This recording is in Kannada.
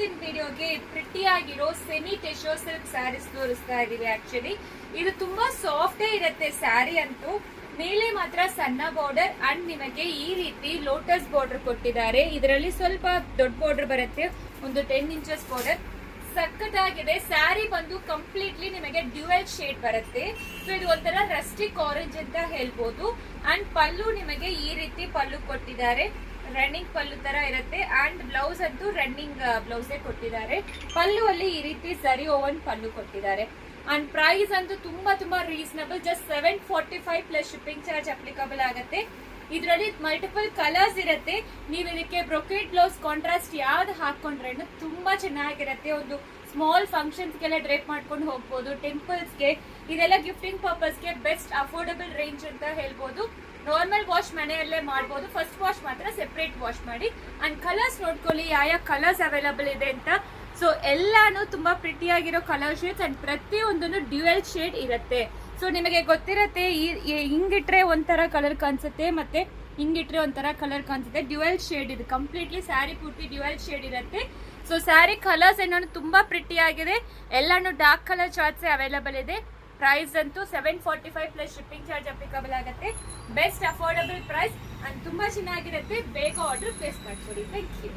ಇವತ್ತಿನ ವಿಡಿಯೋಗೆ ಪ್ರಿಟಿ ಆಗಿರೋ ಸೆಮಿ ಟೆಶೋ ಸಿಲ್ಕ್ ಸ್ಯಾರೀಸ್ ತೋರಿಸ್ತಾ ಇದೀವಿ. ಆಕ್ಚುಲಿ ಇದು ತುಂಬಾ ಸಾಫ್ಟ್ ಇರುತ್ತೆ ಸ್ಯಾರಿ ಅಂತೂ. ಮೇಲೆ ಮಾತ್ರ ಸಣ್ಣ ಬಾರ್ಡರ್ ಅಂಡ್ ನಿಮಗೆ ಈ ರೀತಿ ಲೋಟಸ್ ಬಾರ್ಡರ್ ಕೊಟ್ಟಿದ್ದಾರೆ. ಇದರಲ್ಲಿ ಸ್ವಲ್ಪ ದೊಡ್ಡ ಬಾರ್ಡರ್ ಬರುತ್ತೆ, ಒಂದು 10 ಇಂಚಸ್ ಬಾರ್ಡರ್. ಸಖತ್ತಾಗಿದೆ. ಸ್ಯಾರಿ ಬಂದು ಕಂಪ್ಲೀಟ್ಲಿ ನಿಮಗೆ ಡ್ಯುಯಲ್ ಶೇಡ್ ಬರುತ್ತೆ. ಸೊ ಇದು ಒಂಥರ ರಸ್ಟಿಕ್ ಆರೆಂಜ್ ಅಂತ ಹೇಳ್ಬೋದು. ಅಂಡ್ ಪಲ್ಲು ನಿಮಗೆ ಈ ರೀತಿ ಪಲ್ಲು ಕೊಟ್ಟಿದ್ದಾರೆ, ರನ್ನಿಂಗ್ ಪಲ್ಲು ತರ ಇರುತ್ತೆ. ಅಂಡ್ ಬ್ಲೌಸ್ ಅಂತೂ ರನ್ನಿಂಗ್ ಬ್ಲೌಸೇ ಕೊಟ್ಟಿದ್ದಾರೆ. ಪಲ್ಲು ಅಲ್ಲಿ ಈ ರೀತಿ ಸರಿ ಓವನ್ ಪಲ್ಲು ಕೊಟ್ಟಿದ್ದಾರೆ. ಅಂಡ್ ಪ್ರೈಸ್ ಅಂತೂ ತುಂಬಾ reasonable, just 745 plus shipping charge applicable ಆಗುತ್ತೆ. ಇದರಲ್ಲಿ ಮಲ್ಟಿಪಲ್ ಕಲರ್ಸ್ ಇರುತ್ತೆ. ನೀವು ಇದಕ್ಕೆ ಬ್ರೊಕೆಟ್ ಬ್ಲೌಸ್ ಕಾಂಟ್ರಾಸ್ಟ್ ಯಾವ್ದು ಹಾಕೊಂಡ್ರೆ ತುಂಬಾ ಚೆನ್ನಾಗಿರುತ್ತೆ. ಒಂದು ಸ್ಮಾಲ್ ಫಂಕ್ಷನ್ಸ್ಗೆಲ್ಲ ಡ್ರೇಪ್ ಮಾಡ್ಕೊಂಡು ಹೋಗ್ಬೋದು, ಟೆಂಪಲ್ಸ್ಗೆ, ಇದೆಲ್ಲ ಗಿಫ್ಟಿಂಗ್ ಪರ್ಪಸ್ಗೆ ಬೆಸ್ಟ್ ಅಫೋರ್ಡಬಲ್ ರೇಂಜ್ ಅಂತ ಹೇಳ್ಬೋದು. ನಾರ್ಮಲ್ ವಾಶ್ ಮನೆಯಲ್ಲೇ ಮಾಡ್ಬೋದು. ಫಸ್ಟ್ ವಾಶ್ ಮಾತ್ರ ಸೆಪರೇಟ್ ವಾಶ್ ಮಾಡಿ. ಅಂಡ್ ಕಲರ್ಸ್ ನೋಡ್ಕೊಳ್ಳಿ ಯಾವ ಕಲರ್ಸ್ ಅವೈಲಬಲ್ ಇದೆ ಅಂತ. ಸೊ ಎಲ್ಲಾನು ತುಂಬಾ ಪ್ರಿಟಿ ಆಗಿರೋ ಕಲರ್ ಶೇಡ್ಸ್ ಅಂಡ್ ಪ್ರತಿಯೊಂದನ್ನು ಡ್ಯುಯಲ್ ಶೇಡ್ ಇರುತ್ತೆ. ಸೊ ನಿಮಗೆ ಗೊತ್ತಿರತ್ತೆ, ಹಿಂಗಿಟ್ರೆ ಒಂಥರ ಕಲರ್ ಕಾಣಿಸುತ್ತೆ, ಮತ್ತೆ ಹಿಂಗಿಟ್ರೆ ಒಂಥರ ಕಲರ್ ಕಾಣಿಸುತ್ತೆ. ಡ್ಯುಯಲ್ ಶೇಡ್ ಇದು ಕಂಪ್ಲೀಟ್ಲಿ ಸ್ಯಾರಿ ಪೂರ್ತಿ ಡ್ಯುಯಲ್ ಶೇಡ್ ಇರುತ್ತೆ. ಸೊ ಸ್ಯಾರಿ ಕಲರ್ಸ್ ಏನೋ ತುಂಬಾ ಪ್ರಿಟಿ ಆಗಿದೆ. ಎಲ್ಲಾನು ಡಾರ್ಕ್ ಕಲರ್ ಚಾರ್ಟ್ಸ್ ಅವೈಲಬಲ್ ಇದೆ. ಪ್ರೈಸ್ ಅಂತೂ 745 ಪ್ಲಸ್ ಶಿಪ್ಪಿಂಗ್ ಚಾರ್ಜ್ ಅಪ್ಲಿಕಬಲ್ ಆಗುತ್ತೆ. ಬೆಸ್ಟ್ ಅಫೋರ್ಡಬಲ್ ಪ್ರೈಸ್ ಅಂಡ್ ತುಂಬಾ ಚೆನ್ನಾಗಿರುತ್ತೆ. ಬೇಗ ಆರ್ಡರ್ ಪ್ಲೇಸ್ ಮಾಡ್ಕೊಡಿ. Thank you.